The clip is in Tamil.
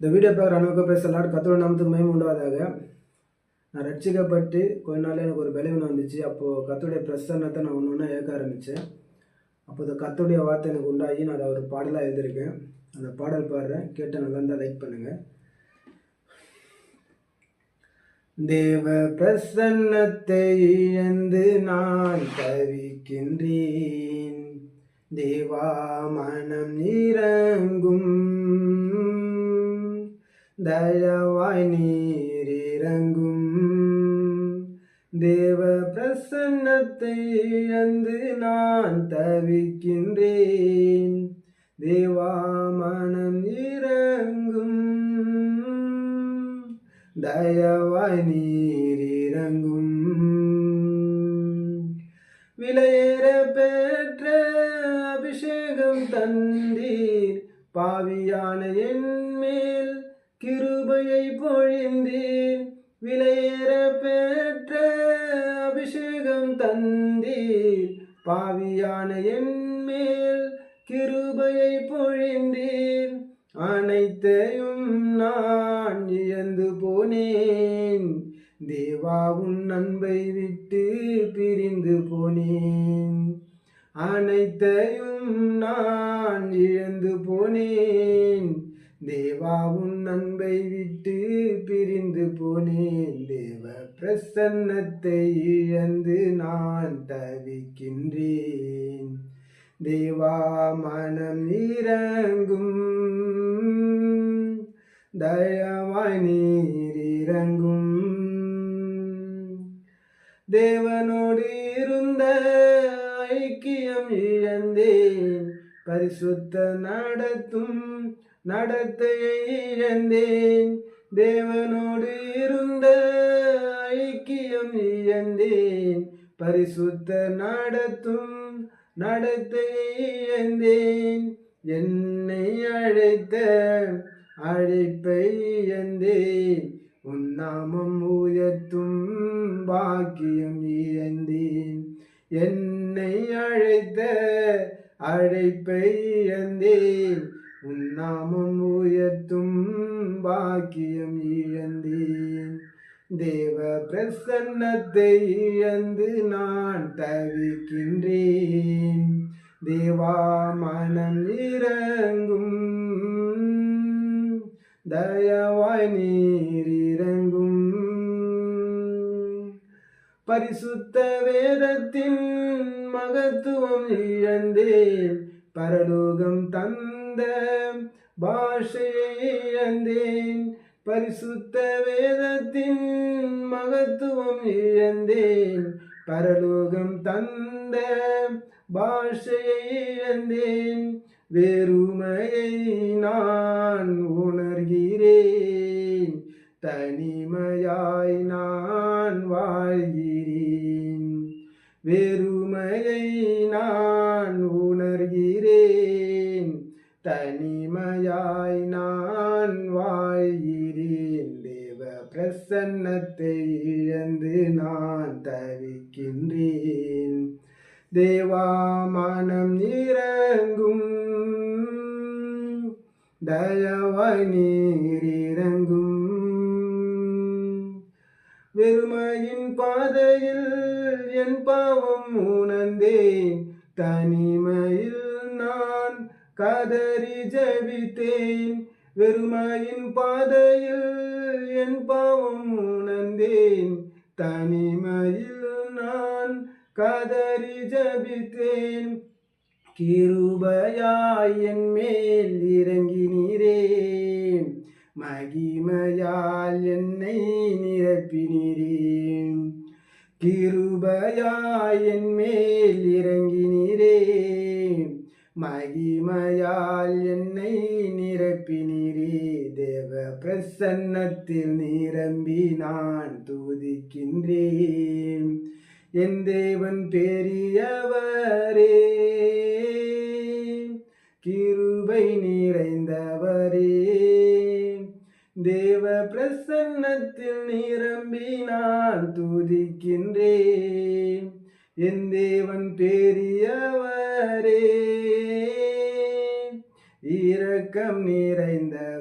இந்த வீடியோ பார்க்குற அனைவருக்கும் பேசலாம். கர்த்தருடைய நாமத்துக்கு மகிமை உண்டாவதாக. நான் ரட்சிக்கப்பட்டு கொஞ்ச நாள் எனக்கு ஒரு பலவீனம் வந்துச்சு. அப்போது கர்த்தருடைய பிரசன்னத்தை நான் ஒன்று ஒன்றா ஏற்க ஆரம்பித்தேன். அப்போ இந்த கர்த்தருடைய வார்த்தை எனக்கு உண்டாகி நான் அதை ஒரு பாடலாக எழுதியிருக்கேன். அந்த பாடல் பாடுறேன், கேட்டு நல்லா இருந்தால் லைக் பண்ணுங்கள். தேவ பிரசன்னத்தை இழந்து நான் தவிக்கின்றேன். தேவா மனம் இறங்கும், தயவாய் நீர் இறங்கும். தேவ பிரசன்னத்தை இழந்து நான் தவிக்கின்றேன். தேவா மனம் இறங்கும், தயவாய் நீர் இறங்கும். விலையேற பெற்ற அபிஷேகம் தந்தீர், பாவியான என் மேல் கிருபையை பொழிந்தீர். விலையேற பெற்ற அபிஷேகம் தந்தீர், பாவியான என் மேல் கிருபையை பொழிந்தீர். அனைத்தையும் நான் இழந்து போனேன், தேவா உன் அன்பை விட்டு பிரிந்து போனேன். அனைத்தையும் நான் இழந்து போனேன், தேவா உன் அன்பை விட்டு பிரிந்து போனேன். தேவ பிரசன்னத்தை இழந்து நான் தவிக்கின்றேன். தேவா மனம் இறங்கும், தயவாய் நீர் இறங்கும். தேவனோடு இருந்த ஐக்கியம் இழந்தேன், பரிசுத்த நடத்தும் நடத்தையை இழந்தேன். தேவனோடு இருந்த ஐக்கியம் இழந்தேன், பரிசுத்த நடத்தும் நடத்தையை இழந்தேன். என்னை அழைத்த அழைப்பை இழந்தேன், உன் நாமம் உயர்த்தும் பாக்கியம் இழந்தேன். என்னை அழைத்த அழைப்பை இழந்தேன், உன் நாமம் உயர்த்தும் பாக்கியம் இழந்தேன். தேவ பிரசன்னத்தை இழந்து நான் தவிக்கின்றேன். தேவா மனம் இறங்கும், தயவாய் நீர் இறங்கும். பரிசுத்த வேதத்தின் மகத்துவம் இழந்தேன், பரலோகம் தந்த பாஷையை இழந்தேன். பரிசுத்த வேதத்தின் மகத்துவம் இழந்தேன், பரலோகம் தந்த பாஷையை இழந்தேன். வெறுமையை நான் உணர்கிறேன், தனிமையாய் நான் வாழ்கிறேன். வெறுமையை நான் உணர்கிறேன், தனிமையாய் நான் வாழ்கிறேன். தேவ பிரசன்னத்தை இழந்து நான் தவிக்கின்றேன். தேவா மனம் இறங்கும், தயவாய் நீர் இறங்கும். வெறுமையின் பாதையில் என் பாவம் உணர்ந்தேன், தனிமையில் நான் கதறி ஜெபித்தேன். வெறுமையின் பாதையில் என் பாவம் உணர்ந்தேன், தனிமையில் நான் கதறி ஜெபித்தேன். கிருபையாய் என் மேல் இறங்கினீரே, மகிமையால் என்னை நிரப்பினீரே. கிருபையாய் என் மேல் இறங்கினீரே, மகிமையால் என்னை நிரப்பினீரே. தேவ பிரசன்னத்தில் நிரம்பி நான் துதிக்கின்றேன். என் தேவன் பெரியவரே, கிருபை நிறைந்தவரே. தேவ பிரசன்னத்தில் நிரம்பி நான் துதிக்கின்றேன். என் தேவன் பெரியவரே, இரக்கம் நிறைந்தவரே.